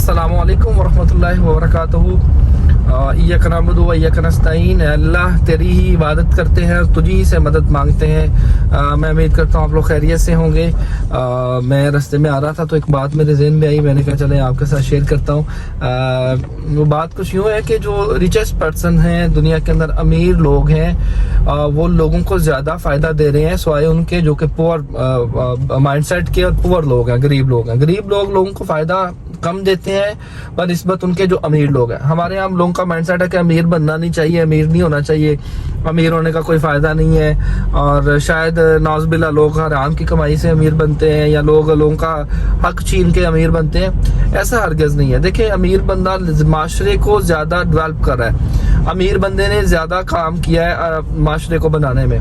अस्सलामु अलैकुम वरहमतुल्लाहि वबरकातुहू। इय्याक नअबुदु व इय्याक नस्तईन। अल्लाह तेरी ही इबादत करते हैं, तुझी ही से मदद मांगते हैं। मैं उम्मीद करता हूँ आप लोग खैरियत से होंगे। मैं रास्ते में आ रहा था तो एक बात मेरे ज़हन में आई, मैंने कहा चले आपके साथ शेयर करता हूँ। वो बात कुछ यूँ है कि जो रिचेस्ट पर्सन हैं दुनिया के अंदर, अमीर लोग हैं, वो लोगों को ज़्यादा फ़ायदा दे रहे हैं स्वाय उनके जो कि पुअर माइंडसेट के और पुअर लोग हैं, गरीब लोग हैं। गरीब लोग लोगों को फ़ायदा कम देते हैं बनिस्बत उनके जो अमीर लोग हैं। हमारे यहाँ लोगों का माइंडसेट है कि अमीर बनना नहीं चाहिए, अमीर नहीं होना चाहिए, अमीर होने का कोई फ़ायदा नहीं है, और शायद नाज़बिल्ला लोग हराम की कमाई से अमीर बनते हैं या लोगों का हक छीन के अमीर बनते हैं। ऐसा हरगिज़ नहीं है। देखिए, अमीर बंदा माशरे को ज़्यादा डेवलप कर रहा है, अमीर बंदे ने ज़्यादा काम किया है माशरे को बनाने में।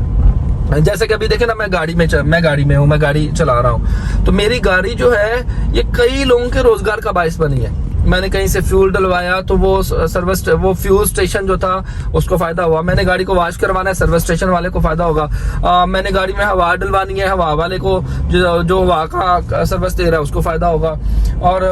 जैसे कि अभी देखे ना, मैं गाड़ी में हूँ, मैं गाड़ी चला रहा हूँ, तो मेरी गाड़ी जो है ये कई लोगों के रोजगार का बायस बनी है। मैंने कहीं से फ्यूल डलवाया तो वो फ्यूल स्टेशन जो था उसको फायदा हुआ। मैंने गाड़ी को वॉश करवाना है, सर्विस स्टेशन वाले को फायदा होगा। मैंने गाड़ी में हवा डलवानी है, हवा वाले को जो हवा का सर्विस दे रहा है उसको फायदा होगा। और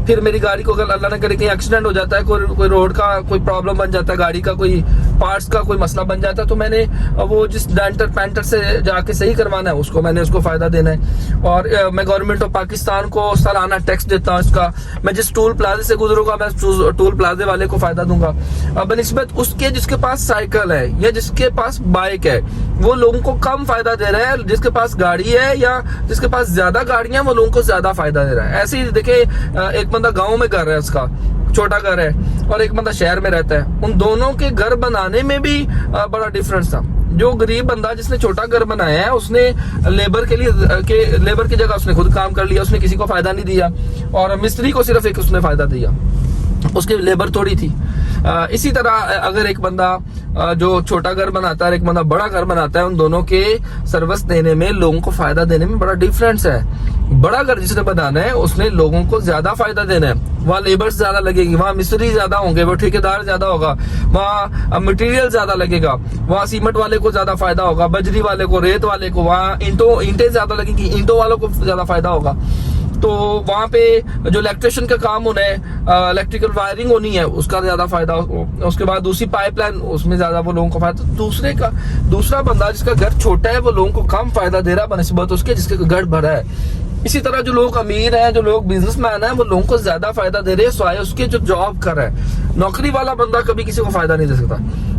फिर मेरी गाड़ी को अगर अल्लाह न करे कहीं एक्सीडेंट हो जाता है, कोई रोड का कोई प्रॉब्लम बन जाता है, गाड़ी का कोई पार्ट्स का कोई मसला बन जाता है, तो मैंने वो जिस डेंटर पेंटर से जाके सही करवाना है उसको फायदा देना है। और मैं गवर्नमेंट ऑफ पाकिस्तान को सालाना टैक्स देता हूँ इसका। मैं जिस टूल प्लाजा से गुजरूंगा मैं टूल प्लाजे वाले को फायदा दूंगा। बनिस्बत उसके जिसके पास साइकिल है या जिसके पास बाइक है, वो लोगों को कम फायदा दे रहा है। जिसके पास गाड़ी है या जिसके पास ज्यादा गाड़ियां, वो लोगों को ज्यादा फायदा दे रहा है। ऐसे ही देखिए, एक बंदा गाँव में घर है, उसका छोटा घर है, और एक बंदा शहर में रहता है। उन दोनों के घर बनाने में भी बड़ा डिफरेंस था। जो गरीब बंदा जिसने छोटा घर बनाया है, उसने लेबर की जगह उसने खुद काम कर लिया, उसने किसी को फायदा नहीं दिया, और मिस्त्री को सिर्फ एक उसने फायदा दिया, उसकी लेबर थोड़ी थी। इसी तरह अगर एक बंदा जो छोटा घर बनाता है और एक बंदा बड़ा घर बनाता है, उन दोनों के सर्विस देने में, लोगों को फायदा देने में बड़ा डिफरेंस है। बड़ा घर जिसने बनाना है उसने लोगों को ज्यादा फायदा देना है, वहाँ लेबर ज्यादा लगेगी, वहाँ मिस्त्री ज्यादा होंगे, वो ठेकेदार ज्यादा होगा, वहाँ मटेरियल ज्यादा लगेगा, वहाँ सीमेंट वाले को ज्यादा फायदा होगा, बजरी वाले को, रेत वाले को, वहाँ ईंटें ज्यादा लगेगी, ईंटों वालों को ज्यादा फायदा होगा। तो वहाँ पे जो इलेक्ट्रिशियन का काम होना है, इलेक्ट्रिकल वायरिंग होनी है, उसका ज्यादा फायदा। उसके बाद दूसरी पाइपलाइन, उसमें ज्यादा वो लोगों को फायदा। दूसरा बंदा जिसका घर छोटा है वो लोगों को कम फायदा दे रहा है बनिस्बत उसके जिसके घर बड़ा है। इसी तरह जो लोग अमीर हैं, जो लोग बिजनेसमैन हैं, वो लोगों को ज्यादा फायदा दे रहे हैं स्वाय उसके जो जॉब कर रहा है। नौकरी वाला बंदा कभी किसी को फायदा नहीं दे सकता,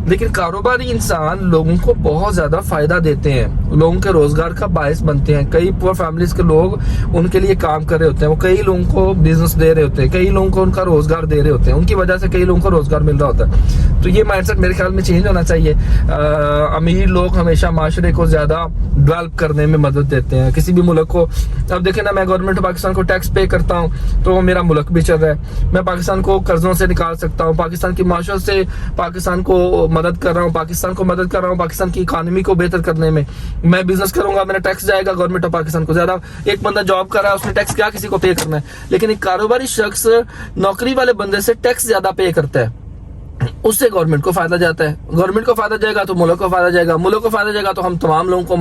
लेकिन कारोबारी इंसान लोगों को बहुत ज्यादा फायदा देते हैं, लोगों के रोजगार का बायस बनते हैं। कई पुअर फैमिलीज के लोग उनके लिए काम कर रहे होते हैं, वो कई लोगों को बिजनेस दे रहे होते हैं, कई लोगों को उनका रोजगार दे रहे होते हैं, उनकी वजह से कई लोगों को रोजगार मिल रहा होता है। तो ये माइंडसेट मेरे ख्याल में चेंज होना चाहिए। अमीर लोग हमेशा माशरे को ज्यादा डेवलप करने में मदद देते हैं, किसी भी मुल्क को। अब देखे ना, मैं गवर्नमेंट ऑफ पाकिस्तान को टैक्स पे करता हूँ तो मेरा मुल्क भी चल रहा है। मैं पाकिस्तान को कर्जों से निकाल सकता हूँ, पाकिस्तान की माशरत से पाकिस्तान को मदद कर रहा हूँ, पाकिस्तान की इकानमी को बेहतर करने में। मैं बिजनेस करूंगा, मेरा टैक्स जाएगा गवर्नमेंट ऑफ पाकिस्तान को ज्यादा। एक बंदा जॉब कर रहा है, उसने टैक्स क्या किसी को पे करना है, लेकिन एक कारोबारी शख्स नौकरी वाले बंदे से टैक्स ज्यादा पे करता है, उससे गवर्नमेंट को फायदा जाता है। गवर्नमेंट को फायदा जाएगा तो मुल्क को फायदा जाएगा, मुल्क को फायदा जाएगा तो हम तमाम लोगों को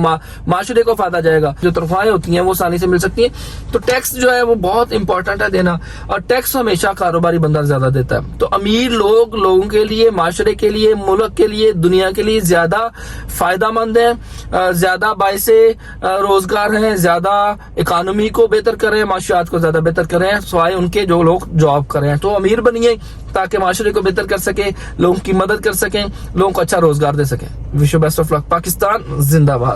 माशरे को फायदा जाएगा। जो तनख्वाहें होती हैं वो आसानी से मिल सकती हैं। तो टैक्स जो है वो बहुत इंपॉर्टेंट है देना, और टैक्स हमेशा कारोबारी बंदा ज्यादा देता है। तो अमीर लोगों के लिए, माशरे के लिए, मुल्क के लिए, दुनिया के लिए ज्यादा फायदा मंद है, ज्यादा बायसे रोजगार है, ज्यादा इकानमी को बेहतर करें, माशियात को ज्यादा बेहतर करें स्वाय उनके जो लोग जॉब करें। तो अमीर बनिए ताकि माशरे को बेहतर कर सके, लोगों की मदद कर सकें, लोगों को अच्छा रोजगार दे सकें। Wish you best of luck. Pakistan जिंदाबाद।